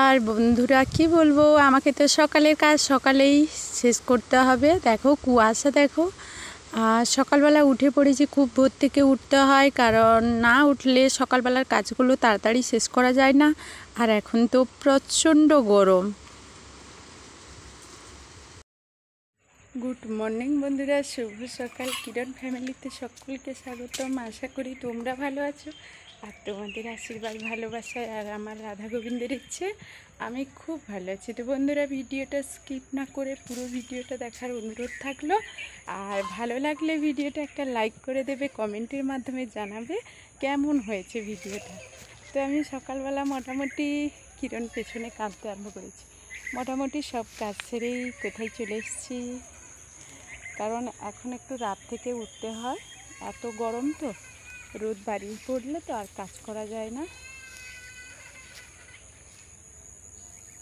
আর বন্ধুরা কি বলবো, আমাকে তো সকালের কাজ সকালেই শেষ করতে হবে। দেখো কুয়াশা দেখো। আর সকালবেলা উঠে পড়েছি, খুব ভোর থেকে উঠতে হয়, কারণ না উঠলে সকালবেলার কাজগুলো তাড়াতাড়ি শেষ করা যায় না। আর এখন তো প্রচণ্ড গরম। গুড মর্নিং বন্ধুরা, শুভ সকাল। কিরণ ফ্যামিলিতে সকলকে স্বাগতম। আশা করি তোমরা ভালো আছো, আর তোমাদের আশীর্বাদ ভালোবাসায় আর আমার রাধা গোবিন্দের ইচ্ছে আমি খুব ভালো আছি। তো বন্ধুরা, ভিডিওটা স্কিপ না করে পুরো ভিডিওটা দেখার অনুরোধ থাকলো। আর ভালো লাগলে ভিডিওটা একটা লাইক করে দেবে, কমেন্টের মাধ্যমে জানাবে কেমন হয়েছে ভিডিওটা। তো আমি সকালবেলা মোটামুটি কিরণ পেছনে কাঁদতে আরম্ভ করেছি। মোটামুটি সব কাজ ছেড়েই কোথায় চলে এসেছি, কারণ এখন একটু রাত থেকে উঠতে হয়। এত গরম তো, রোদ বাড়িয়ে পড়লে তো আর কাজ করা যায় না।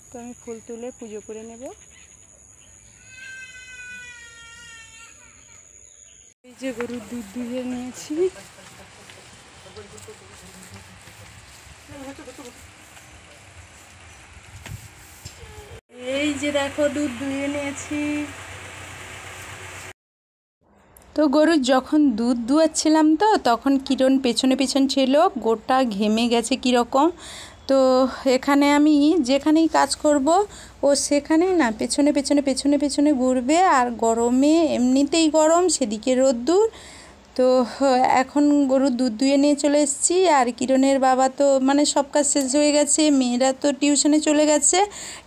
তো আমি ফুল তুলে পুজো করে নেব। এই যে গরুর দুধ দুইয়ে নিয়েছি। এই যে দেখো দুধ দুইয়ে নিয়েছি। তো গরুর যখন দুধ দুয়াচ্ছিলাম তো তখন কিরণ পেছনে পেছন ছিল, গোটা ঘেমে গেছে কীরকম। তো এখানে আমি যেখানেই কাজ করব ও সেখানেই না পেছনে পেছনে পেছনে পেছনে ঘুরবে। আর গরমে এমনিতেই গরম, সেদিকে রোদ্দুর। তো এখন গরুর দুধ দুয়ে নিয়ে চলে এসেছি। আর কিরণের বাবা তো মানে সব কাজ শেষ হয়ে গেছে, মেয়েরা তো টিউশনে চলে গেছে,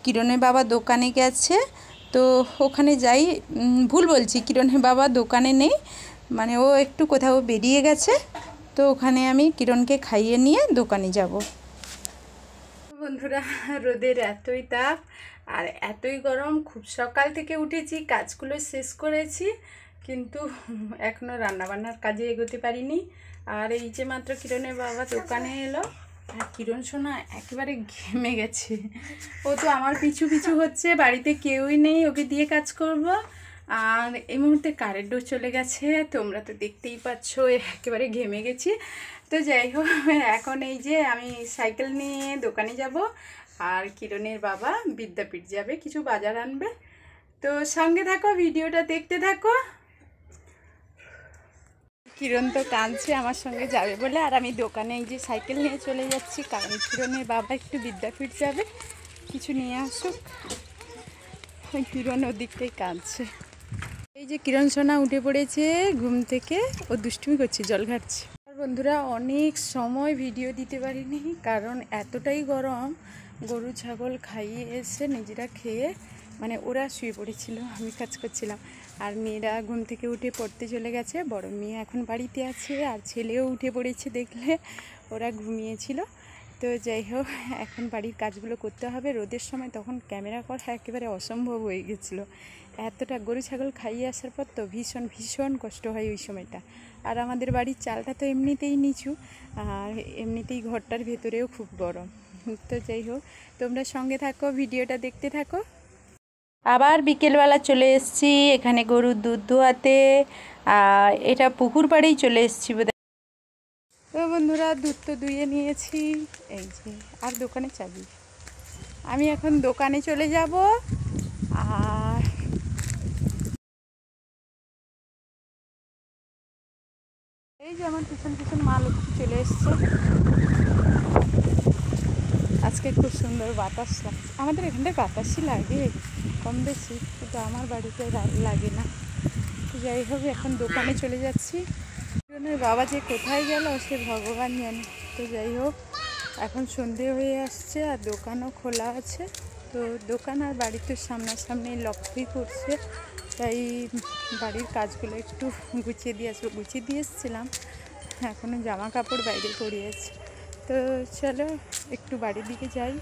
কিরণের বাবা দোকানে গেছে। তো ওখানে যাই, ভুল বলছি, কিরণের বাবা দোকানে নেই, মানে ও একটু কোথাও বেরিয়ে গেছে। তো ওখানে আমি কিরণকে খাইয়ে নিয়ে দোকানে যাব। বন্ধুরা, রোদের এতই তাপ আর এতই গরম, খুব সকাল থেকে উঠেছি, কাজগুলো শেষ করেছি, কিন্তু এখনও রান্নাবান্নার কাজে এগোতে পারিনি। আর এই যে মাত্র কিরণের বাবা দোকানে এলো, আর কিরণ সোনা একেবারে ঘেমে গেছে। ও তো আমার পিছু পিছু হচ্ছে, বাড়িতে কেউই নেই ওকে দিয়ে কাজ করব। আর এই মুহূর্তে কারেন্টও চলে গেছে, তোমরা তো দেখতেই পাচ্ছ একেবারে ঘেমে গেছি। তো যাই হোক, এখন এই যে আমি সাইকেল নিয়ে দোকানে যাব, আর কিরণের বাবা বিদ্যাপীঠ যাবে, কিছু বাজার আনবে। তো সঙ্গে থাকো, ভিডিওটা দেখতে থাকো। কিরণ তো কাঁদছে আমার সঙ্গে যাবে বলে, আর আমি দোকানে এই যে সাইকেল নিয়ে চলে যাচ্ছি, কারণ কিরণের বাবা একটু বিদ্যাপীঠ যাবে, কিছু নিয়ে আসুক। কিরণ ওদিকটাই কাঁদছে। এই যে কিরণ সোনা উঠে পড়েছে ঘুম থেকে, ও দুষ্টুমি করছে, জল ঘাটছে। আর বন্ধুরা, অনেক সময় ভিডিও দিতে পারিনি, কারণ এতটাই গরম। গরু ছাগল খাইয়ে এসে নিজেরা খেয়ে, মানে ওরা শুয়ে পড়েছিল, আমি কাজ করছিলাম। আর মেয়েরা ঘুম থেকে উঠে পড়তে চলে গেছে, বড় মেয়ে এখন বাড়িতে আছে, আর ছেলেও উঠে পড়েছে, দেখলে ওরা ঘুমিয়েছিল। তো যাই হোক, এখন বাড়ির কাজগুলো করতে হবে। রোদের সময় তখন ক্যামেরা করা একেবারে অসম্ভব হয়ে গেছিলো। এতটা গরু ছাগল খাইয়ে আসার পর তো ভীষণ ভীষণ কষ্ট হয় ওই সময়টা। আর আমাদের বাড়ির চালটা তো এমনিতেই নিচু, আর এমনিতেই ঘরটার ভেতরেও খুব গরম। তো যাই হোক, তোমরা সঙ্গে থাকো, ভিডিওটা দেখতে থাকো। আবার বিকেলবেলা চলে এসেছি এখানে গরুর দুধ দোয়াতে। এটা পুকুর পাড়েই চলে এসেছি বোধহয়। তো বন্ধুরা, দুধ তো দুইয়ে নিয়েছি, এই যে আর দোকানে চাবি। আমি এখন দোকানে চলে যাব। আর এই যে আমার পিছন পিছন মা লক্ষ্মী চলে এসছে। আজকে খুব সুন্দর বাতাস লাগছে। আমাদের এখানটায় বাতাসই লাগে কম বেশি, কিন্তু আমার বাড়িতে লাগে না। তো যাই হোক, এখন দোকানে চলে যাচ্ছি। বাবা যে কোথায় গেল সে ভগবান জানে। তো যাই হোক, এখন সন্ধে হয়ে আসছে আর দোকানও খোলা আছে। তো দোকান আর বাড়িতে সামনাসামনি লক্ষ্যই করছে, তাই বাড়ির কাজগুলো একটু গুছিয়ে দিয়ে এসেছিলাম। এখনও জামা কাপড় বাইরে পরিয়েছে। তো চলো একটু বাড়ির দিকে যাই।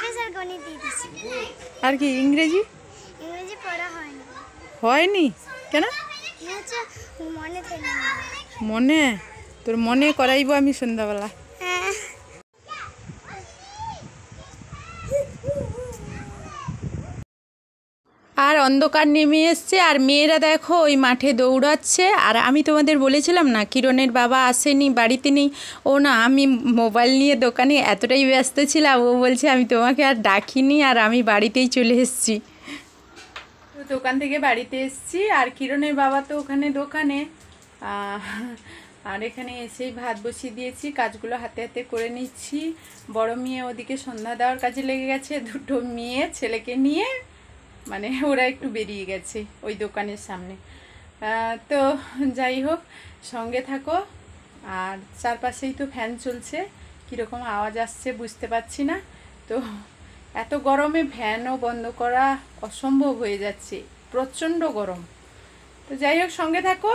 ইতিহাস আর গণিত দিয়ে দিছি। আর কি ইংরেজি ইংরেজি পড়া হয়নি। হয়নি কেন? হচ্ছে মনে থাকে না। মনে তোর মনে করাইবো আমি সন্ধ্যাবেলা। হ্যাঁ। আর অন্ধকার নেমে এসছে আর মেয়েরা দেখো ওই মাঠে দৌড়াচ্ছে। আর আমি তোমাদের বলেছিলাম না কিরণের বাবা আসেনি, বাড়িতে নেই। ও না, আমি মোবাইল নিয়ে দোকানে এতটাই ব্যস্ত ছিলাম, ও বলছে আমি তোমাকে আর ডাকিনি, আর আমি বাড়িতেই চলে এসেছি। তো দোকান থেকে বাড়িতে এসেছি আর কিরণের বাবা তো ওখানে দোকানে। আর এখানে এসেই ভাত বসিয়ে দিয়েছি, কাজগুলো হাতে হাতে করে নিচ্ছি। বড় মেয়ে ওদিকে সন্ধ্যা দেওয়ার কাজে লেগে গেছে, দুটো মেয়ে ছেলেকে নিয়ে মানে ওরা একটু বেরিয়ে গেছে ওই দোকানের সামনে। তো যাই হোক, সঙ্গে থাকো। আর চারপাশেই তো ফ্যান চলছে, কীরকম আওয়াজ আসছে বুঝতে পারছি না। তো এত গরমে ফ্যানও বন্ধ করা অসম্ভব হয়ে যাচ্ছে, প্রচণ্ড গরম। তো যাই হোক, সঙ্গে থাকো।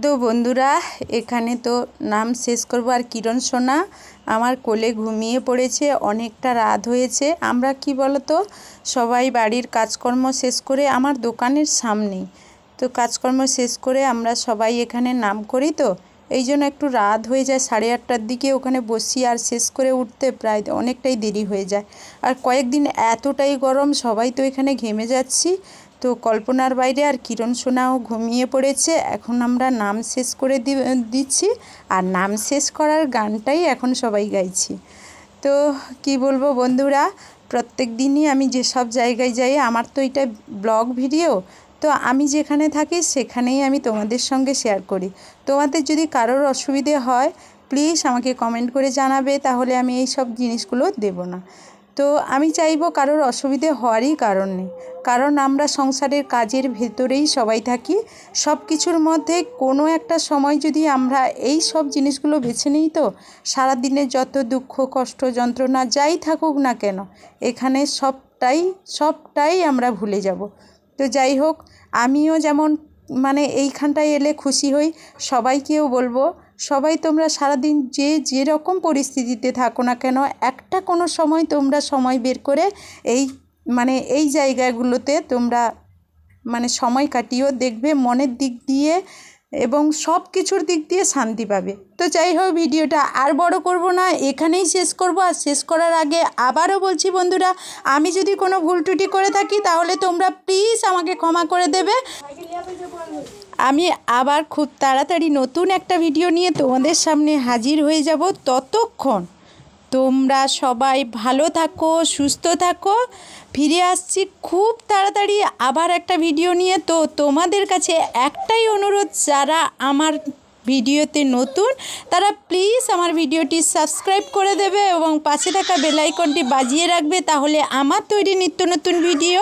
তো বন্ধুরা, এখানে তো নাম শেষ করব। আর কিরণ সোনা আমার কোলে ঘুমিয়ে পড়েছে, অনেকটা রাত হয়েছে। আমরা কি বলতো, সবাই বাড়ির কাজকর্ম শেষ করে আমার দোকানের সামনেই তো কাজকর্ম শেষ করে আমরা সবাই এখানে নাম করি, তো এই জন্য একটু রাত হয়ে যায়। 8:30টার দিকে ওখানে বসি, আর শেষ করে উঠতে প্রায় অনেকটাই দেরি হয়ে যায়। আর কয়েকদিন এতটাই গরম, সবাই তো এখানে ঘেমে যাচ্ছি। তো কল্পনার বাইরে। আর কিরণ সোনাও ঘুমিয়ে পড়েছে। এখন আমরা নাম শেষ করে দিচ্ছি, আর নাম শেষ করার গানটাই এখন সবাই গাইছি। তো কি বলবো বন্ধুরা, প্রত্যেক দিনই আমি যেসব জায়গায় যাই, আমার তো এটা ব্লগ ভিডিও, তো আমি যেখানে থাকি সেখানেই আমি তোমাদের সঙ্গে শেয়ার করি। তোমাদের যদি কারোর অসুবিধে হয় প্লিজ আমাকে কমেন্ট করে জানাবে, তাহলে আমি এই সব জিনিসগুলো দেব না। তো আমি চাইবো কারোর অসুবিধে হওয়ারই কারণ নেই, কারণ আমরা সংসারের কাজের ভেতরেই সবাই থাকি। সব কিছুর মধ্যে কোনো একটা সময় যদি আমরা এই সব জিনিসগুলো বেছে নিই, তো সারাদিনের যত দুঃখ কষ্ট যন্ত্রণা যাই থাকুক না কেন, এখানে সবটাই আমরা ভুলে যাব। তো যাই হোক, আমিও যেমন মানে এইখানটায় এলে খুশি হই, সবাইকেও বলবো সবাই তোমরা সারাদিন যেরকম পরিস্থিতিতে থাকো না কেন, একটা কোনো সময় তোমরা সময় বের করে এই জায়গাগুলোতে তোমরা সময় কাটিও, দেখবে মনের দিক দিয়ে এবং সব কিছুর দিক দিয়ে শান্তি পাবে। তো যাই হোক, ভিডিওটা আর বড় করব না, এখানেই শেষ করব। আর শেষ করার আগে আবারও বলছি বন্ধুরা, আমি যদি কোনো ভুল ত্রুটি করে থাকি তাহলে তোমরা প্লিজ আমাকে ক্ষমা করে দেবে। আমি আবার খুব তাড়াতাড়ি নতুন একটা ভিডিও নিয়ে তোমাদের সামনে হাজির হয়ে যাব। ততক্ষণ তোমরা সবাই ভালো থাকো, সুস্থ থাকো। ফিরে আসছি খুব তাড়াতাড়ি আবার একটা ভিডিও নিয়ে। তো তোমাদের কাছে একটাই অনুরোধ, যারা আমার ভিডিওতে নতুন তারা প্লিজ আমার ভিডিওটি সাবস্ক্রাইব করে দেবে এবং পাশে থাকা বেল আইকনটি বাজিয়ে রাখবে, তাহলে আমার তৈরি নিত্য নতুন ভিডিও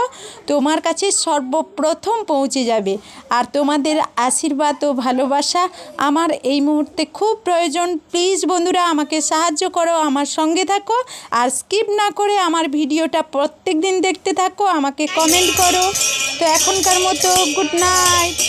তোমার কাছে সর্বপ্রথম পৌঁছে যাবে। আর তোমাদের আশীর্বাদ ও ভালোবাসা আমার এই মুহূর্তে খুব প্রয়োজন। প্লিজ বন্ধুরা আমাকে সাহায্য করো, আমার সঙ্গে থাকো, আর স্কিপ না করে আমার ভিডিওটা প্রত্যেক দিন দেখতে থাকো, আমাকে কমেন্ট করো। তো এখনকার মতো গুড নাইট।